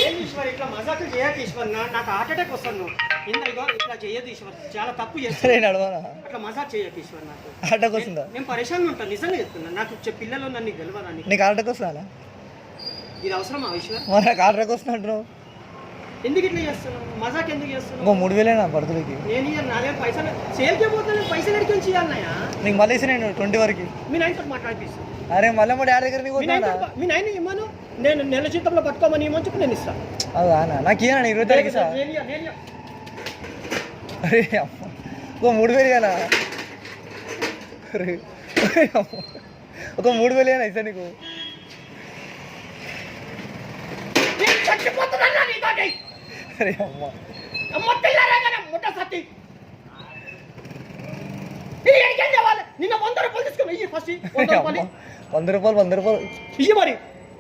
ఏంది ఈశ్వర్ ఇట్లా మజాకులు చేయకు ఈశ్వర్, నాకు హార్ట్ అటాక్ వస్తాను. నువ్వు ఇగో ఇట్లా చేయదు ఈశ్వర్, చాలా తప్పు చేస్తాను. నడవనా అట్లా మజాక్ చేయకు ఈశ్వర్, నాకు అటాక్ వస్తుందా? నేను పరిశాన్ ఉంటాను, నిజంగా చెప్తున్నా. నాకు పిల్లలు నన్ను గెలవరా? నీకు అటాక్ వస్తుందా? ఇది అవసరమా ఈశ్వర్? మరి నాకు అటాక్ వస్తుంది అంటున్నావు ఎందుకు ఇట్లా చేస్తున్నావు? మజాక్ ఎందుకు చేస్తున్నావు? ఇంకో 3000 బర్త్డేకి నేను ఇయ్యాను, నాదే పైసలు సేల్కే పోతాను. పైసలు ఎడికి నుంచి ఇవ్వాలన్నాయా? నీకు మళ్ళీ ఇస్తే నేను 20 వరకు. మీ నాయనతో మాట్లాడిపిస్తాను. అరే మళ్ళీ మా డాడీ దగ్గర నీకు మీ నాయన ఇవ్వను, నేను నెల జీతంలో పట్టుకోమని ఇవ్వని చెప్పి నేను ఇస్తాను. అవునా? నాకు ఇయ్యనా 20 తారీఖు ఇస్తా. అరే అమ్మ ఒక 3000 కదా. అరే అమ్మ ఒక 3000 అయినా ఇస్తా నీకు. అరే అమ్మ నిన్న 100 రూపాయలు తీసుకుని ఇయ్యి ఫస్ట్. 100 రూపాయలు ఇయ్యి మరి.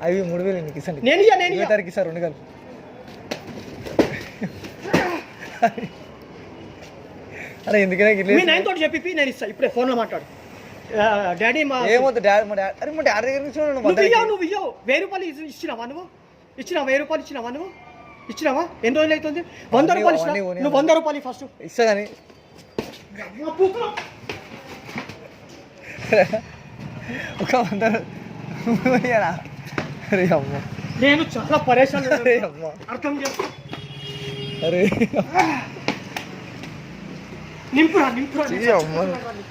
అవి 3000 నీకు ఇస్తాను. నేను 20 తారీఖు ఇస్తా 2 కలిపి. అరే ఎందుకనే మీ నాయన తోటి చెప్పి నేను ఇస్తా. ఇప్పుడే ఫోన్లో మాట్లాడు. డాడీ ఏమవుతుంది డాడీ అరే మా డాడీ దగ్గర నుంచి నువ్వు ఇయ్యవు. 1000 రూపాయలు ఇచ్చినావా నువ్వు? 1000 రూపాయలు ఇచ్చినావా నువ్వు? ఇచ్చినావా? ఎన్ని రోజులు అవుతుంది? 100 రూపాయలు ఇచ్చినా. నువ్వు 100 రూపాయలు ఫస్ట్ ఇస్తా కానీ ఒక 100 అరే అమ్మ నేను చాలా పరేషాన్. అరే అమ్మ అర్థం చేసుకో. అరే నింపురా.